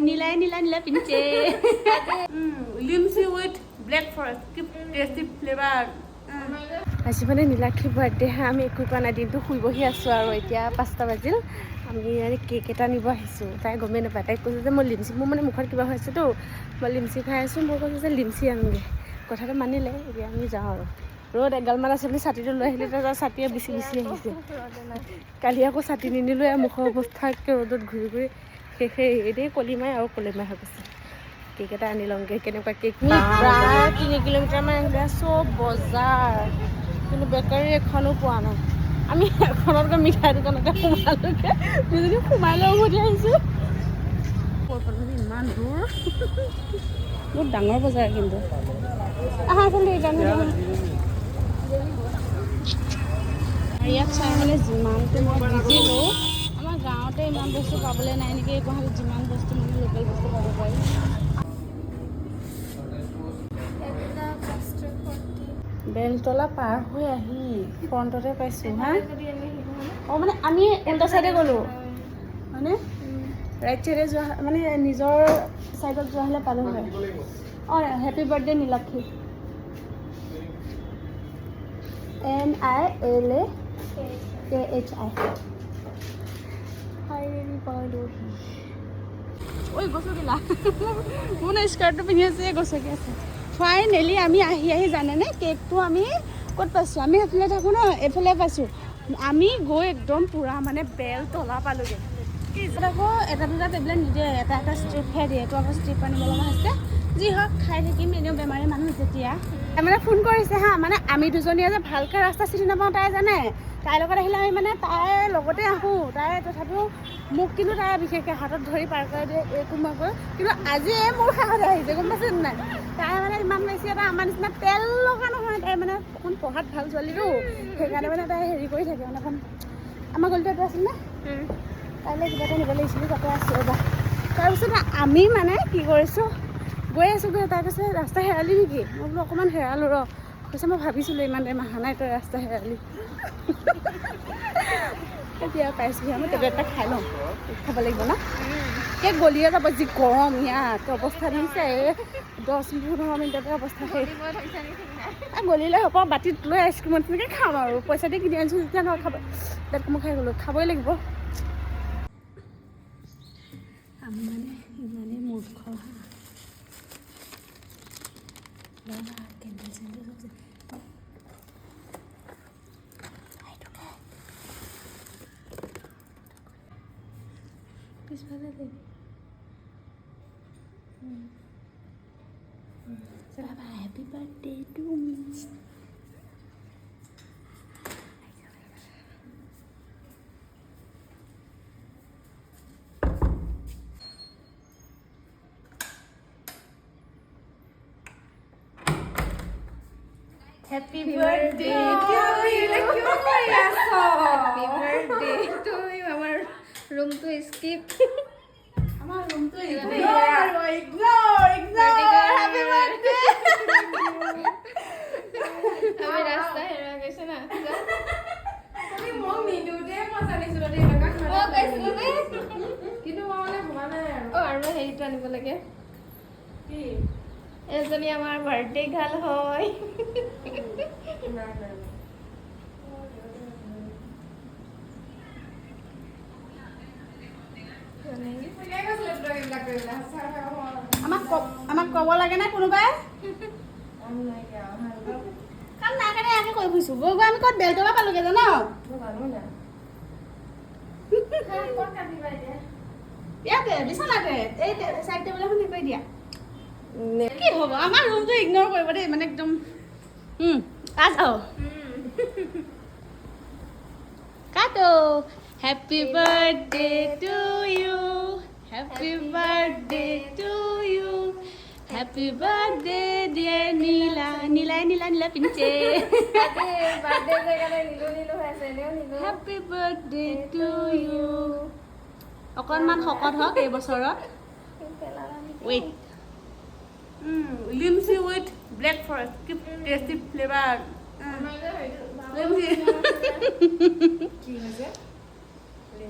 নীলা পিনছে limsy with black forest keep tasty flavor আজি মানে নীলাক্ষী বাৰ্থডে হা আমি একো কৰা নাই দিনটো শুই বহি আছোঁ আৰু এতিয়া 5টা বাজিল আমি কেক এটা নিব আহিছোঁ তাই গমেই নাপায় তাইক কৈছোঁ যে মই লিমচি মোৰ মানে মুখত কিবা হৈ আছেতো মই লিমচি খাই আছোঁ মই কৈছোঁ যে লিমচি আনোগৈ কথাটো মানিলে এতিয়া আমি যাওঁ আৰু ৰ'দ এগালমান আছে বুলি ছাতিটো লৈ আহিলে তাৰ ছাতিয়ে বিচি আহিছে কালি আকৌ ছাতি নিনিলোঁ মুখৰ অৱস্থা ৰ'দত ঘূৰি ঘূৰি শেষে এদেই কলিমাই আৰু কলিমাই হৈ গৈছে কেক এটা আনি লওঁগৈ কেনেকুৱা কেক প্ৰায় 3 কিলোমিটাৰমান আহিলে চব বজাৰ কিন্তু বেকাৰী এখনো পোৱা নাই আমি এখনতকৈ মিঠাই দোকানতে সোমালোগৈ দুজনী সোমাই লৈ উভতি আহিছোঁ ইমান দূৰ বহুত ডাঙৰ বজাৰ কিন্তু আহা আচলতে ইয়াত চাই মানে যিমানটো মই বুজিলোঁ আমাৰ গাঁৱতে ইমান বস্তু পাবলৈ নাই নেকি গুৱাহাটীত যিমান বস্তু মানে লোকেল বস্তু পাব পাৰি বেলতলা পাৰ হৈ আহি ফ্ৰণ্টতে পাইছোঁ হা অঁ মানে আমি উল্টা চাইডে গ'লোঁ হয়নে ৰাইট চাইডে যোৱা মানে নিজৰ চাইডত যোৱা হ'লে পালোঁ হয় অঁ হেপী বাৰ্থডে নীলাক্ষী NILAKHI ঐ গছকিলা মোৰ নে স্কাৰ্টটো পিন্ধি আছে গছকি আছে ফাইনেলি আমি আহি জানেনে কেকটো আমি ক'ত পাইছোঁ আমি সেইফালে থাকোঁ ন এইফালে পাইছোঁ আমি গৈ একদম পূৰা মানে বেলতলা পালোঁগৈ কি আকৌ এটা দুটা টেবলেট নিদিয়ে এটা ষ্ট্ৰিপহে দিয়ে এইটো আকৌ ষ্ট্ৰিপ আনিব লগা হৈছে যি হওক খাই থাকিম এনেও বেমাৰী মানুহ যেতিয়া মানে ফোন কৰিছে হা মানে আমি দুজনীয়ে যে ভালকৈ ৰাস্তা চিনি নাপাওঁ তাই জানে তাইৰ লগত আহিলে আমি মানে তাইৰ লগতে আহোঁ তাই তথাপিও মোক কিন্তু তাই বিশেষকৈ হাতত ধৰি পাৰ কৰি দিয়ে এইটো মই কৰোঁ কিন্তু আজি মোৰ সাহতে আহিছে গম পাইছে নাই তাই মানে ইমান বেছি এটা আমাৰ নিচিনা তেল লগা নহয় তাই মানে অকণ পঢ়াত ভাল ছোৱালীটো সেইকাৰণে মানে তাই হেৰি কৰি থাকে মানে অকণ আমাৰ গলিটো আছিল নে তাইলৈ কিবা এটা নিব লাগিছিলোঁ তাতে আছোঁ ৰ'বা তাৰপিছত আমি মানে কি কৰিছোঁ গৈ আছোঁগৈ তাই কৈছে ৰাস্তা হেৰালি নেকি মই বোলো অকণমান হেৰালোঁ ৰ কৈছে মই ভাবিছিলোঁ ইমান টাইম অহা নাই তই ৰাস্তা হেৰালি এতিয়া পাইছোঁহি আমি টেবলেট এটা খাই লওঁ খাব লাগিব ন কেক গলিয়ে যাব যি গৰম ইয়াত অৱস্থা দিছে 10-15 মিনিটতে অৱস্থা শেষ গলিলে হ'ব বাতিত লৈ আইচক্ৰীমত তেনেকৈ খাম আৰু পইচা দি কিনি আনিছোঁ যেতিয়া নহয় খাব তাত মই খাই গ'লোঁ খাবই লাগিব আমি মানে ইমানেই মূৰ্খ কেণ্ডেল চেণ্ডেল পিছফালে দেই happy birthday to me Happy birthday to you. Happy birthday to you. Our room to skip. Our room to ignore. Happy birthday. Ami rasta hera gaise na. Ami mom nidu de masa nisuro de laka khana. Oh gaisilo be. Kintu mane bhumana aru. Oh aru heri to anibo lage. Ki? এজনী আমাৰ birthday গাল হয় আমাক ক'ব লাগে নে কোনোবাই কাম নাই কাৰণে ইয়াকে কৈ ফুৰিছোঁ গৈ গৈ আমি ক'ত বেলতলা পালোঁগৈ জানো ইয়াতে বিচনাতে এই চাইড টেবুল এখন হেৰি কৰি দিয়া কি হ'ব আমাৰ ৰুমটো ইগনোৰ কৰিব দেই মানে একদম আজাও কাটো happy birthday to you happy birthday to you happy birthday dear Nila পিনছে হেপী বাৰ্থডে টু ইউ অকণমান শকত হওক এই বছৰত weight limsy with black forest keep tasty flavor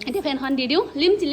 এতিয়া ফেনখন দি দিওঁ লিমচি